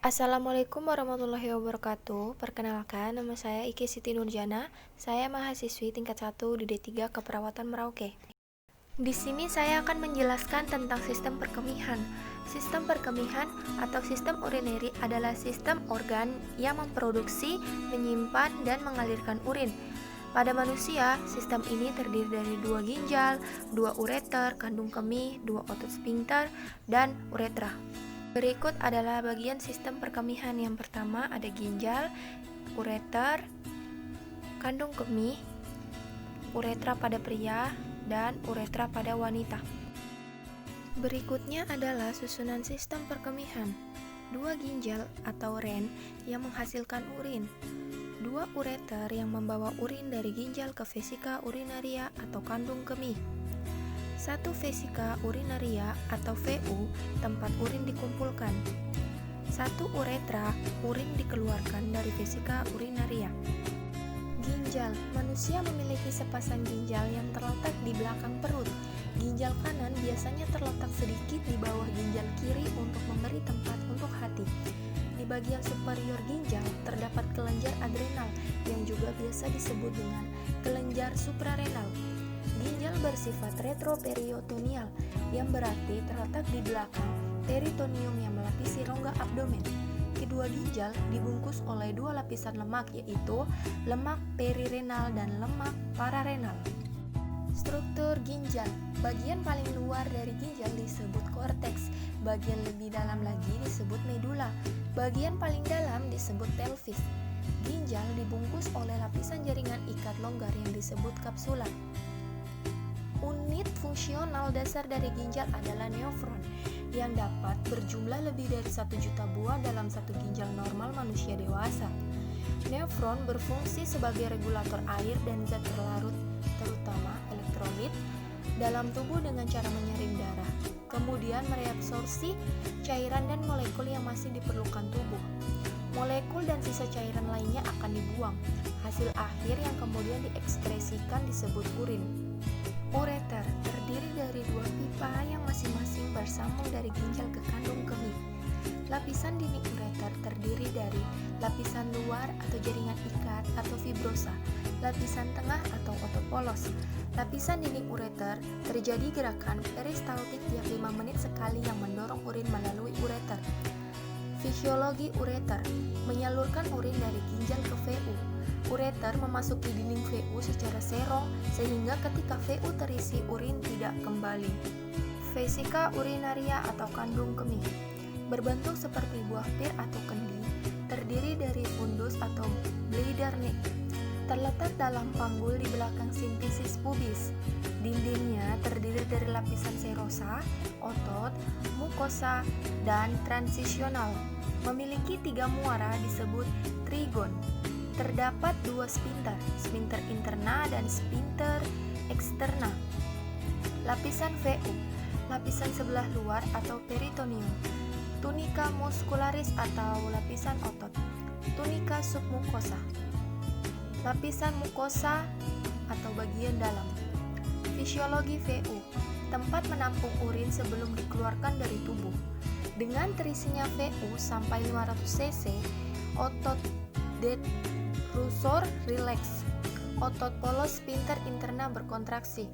Assalamualaikum warahmatullahi wabarakatuh. Perkenalkan, nama saya Iki Siti Nurjana. Saya mahasiswi tingkat 1 di D3 Keperawatan Merauke. Di sini saya akan menjelaskan tentang sistem perkemihan. Sistem perkemihan atau sistem urinary adalah sistem organ yang memproduksi, menyimpan, dan mengalirkan urin. Pada manusia, sistem ini terdiri dari 2 ginjal, 2 ureter, kandung kemih, 2 otot sphincter, dan uretra. Berikut adalah bagian sistem perkemihan. Yang pertama ada ginjal, ureter, kandung kemih, uretra pada pria, dan uretra pada wanita. Berikutnya adalah susunan sistem perkemihan. 2 ginjal atau ren yang menghasilkan urin, 2 ureter yang membawa urin dari ginjal ke vesika urinaria atau kandung kemih, 1 vesika urinaria atau VU, tempat urin dikumpulkan. 1 uretra, urin dikeluarkan dari vesika urinaria. Ginjal, manusia memiliki sepasang ginjal yang terletak di belakang perut. Ginjal kanan biasanya terletak sedikit di bawah ginjal kiri untuk memberi tempat untuk hati. Di bagian superior ginjal terdapat kelenjar adrenal yang juga biasa disebut dengan kelenjar suprarenal. Ginjal bersifat retroperitoneal, yang berarti terletak di belakang peritoneum yang melapisi rongga abdomen. Kedua ginjal dibungkus oleh 2 lapisan lemak, yaitu lemak perirenal dan lemak pararenal. Struktur ginjal, bagian paling luar dari ginjal disebut korteks, bagian lebih dalam lagi disebut medula, bagian paling dalam disebut pelvis. Ginjal dibungkus oleh lapisan jaringan ikat longgar yang disebut kapsula. Unit fungsional dasar dari ginjal adalah neofron, yang dapat berjumlah lebih dari 1 juta buah dalam satu ginjal normal manusia dewasa. Neofron berfungsi sebagai regulator air dan zat terlarut, terutama elektrolit, dalam tubuh dengan cara menyaring darah, kemudian mereabsorpsi cairan dan molekul yang masih diperlukan tubuh. Molekul dan sisa cairan lainnya akan dibuang. Hasil akhir yang kemudian diekskresikan disebut urin. Ureter terdiri dari 2 pipa yang masing-masing bersambung dari ginjal ke kandung kemih. Lapisan dinding ureter terdiri dari lapisan luar atau jaringan ikat atau fibrosa, lapisan tengah atau otot polos. Lapisan dinding ureter terjadi gerakan peristaltik tiap 5 menit sekali yang mendorong urin melalui ureter. Fisiologi ureter menyalurkan urin dari ginjal ke VU. Ureter memasuki dinding VU secara serong sehingga ketika VU terisi urin tidak kembali. Vesika urinaria atau kandung kemih berbentuk seperti buah pir atau kendi, terdiri dari fundus atau bladder neck. Terletak dalam panggul di belakang sintesis pubis. Dindingnya terdiri dari lapisan serosa, otot, mukosa, dan transisional. Memiliki 3 muara disebut trigon. Terdapat 2 sphincter, sphincter interna dan sphincter eksterna. Lapisan VU, lapisan sebelah luar atau peritoneum. Tunica muscularis atau lapisan otot. Tunica submucosa, lapisan mukosa atau bagian dalam. Fisiologi VU, tempat menampung urin sebelum dikeluarkan dari tubuh. Dengan terisinya VU sampai 500 cc, otot detrusor rileks. Otot polos sphincter interna berkontraksi,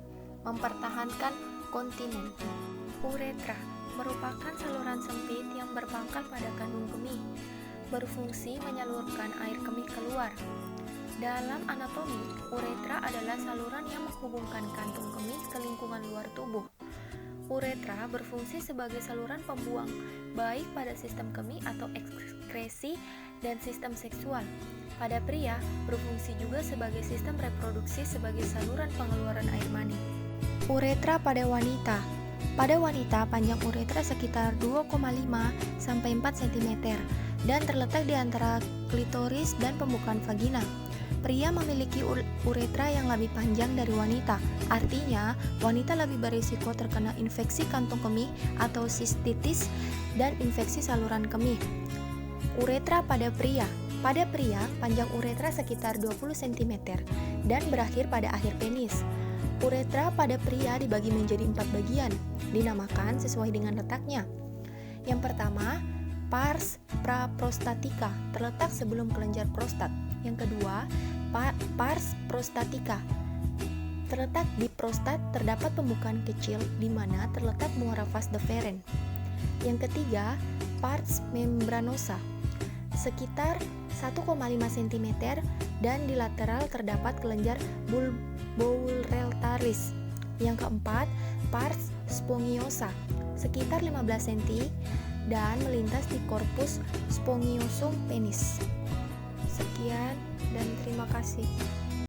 mempertahankan kontinen. Uretra merupakan saluran sempit yang berpangkal pada kandung kemih, berfungsi menyalurkan air kemih keluar. Dalam anatomi, uretra adalah saluran yang menghubungkan kantung kemih ke lingkungan luar tubuh. Uretra berfungsi sebagai saluran pembuang baik pada sistem kemih atau ekskresi dan sistem seksual. Pada pria, berfungsi juga sebagai sistem reproduksi sebagai saluran pengeluaran air mani. Uretra pada wanita. Pada wanita, panjang uretra sekitar 2,5 sampai 4 cm dan terletak di antara klitoris dan pembukaan vagina. Pria memiliki uretra yang lebih panjang dari wanita, artinya wanita lebih berisiko terkena infeksi kantung kemih atau sistitis dan infeksi saluran kemih. Uretra pada pria. Pada pria, panjang uretra sekitar 20 cm dan berakhir pada akhir penis. Uretra pada pria dibagi menjadi 4 bagian, dinamakan sesuai dengan letaknya. Yang pertama, Pars praprostatica, terletak sebelum kelenjar prostat. Yang kedua, pars prostatica, terletak di prostat, terdapat pembukaan kecil di mana terletak muara vas deferens. Yang ketiga, pars membranosa, sekitar 1,5 cm dan di lateral terdapat kelenjar bulbouretaris. Yang keempat, pars spongiosa, sekitar 15 cm dan melintas di corpus spongiosum penis. Sekian dan terima kasih.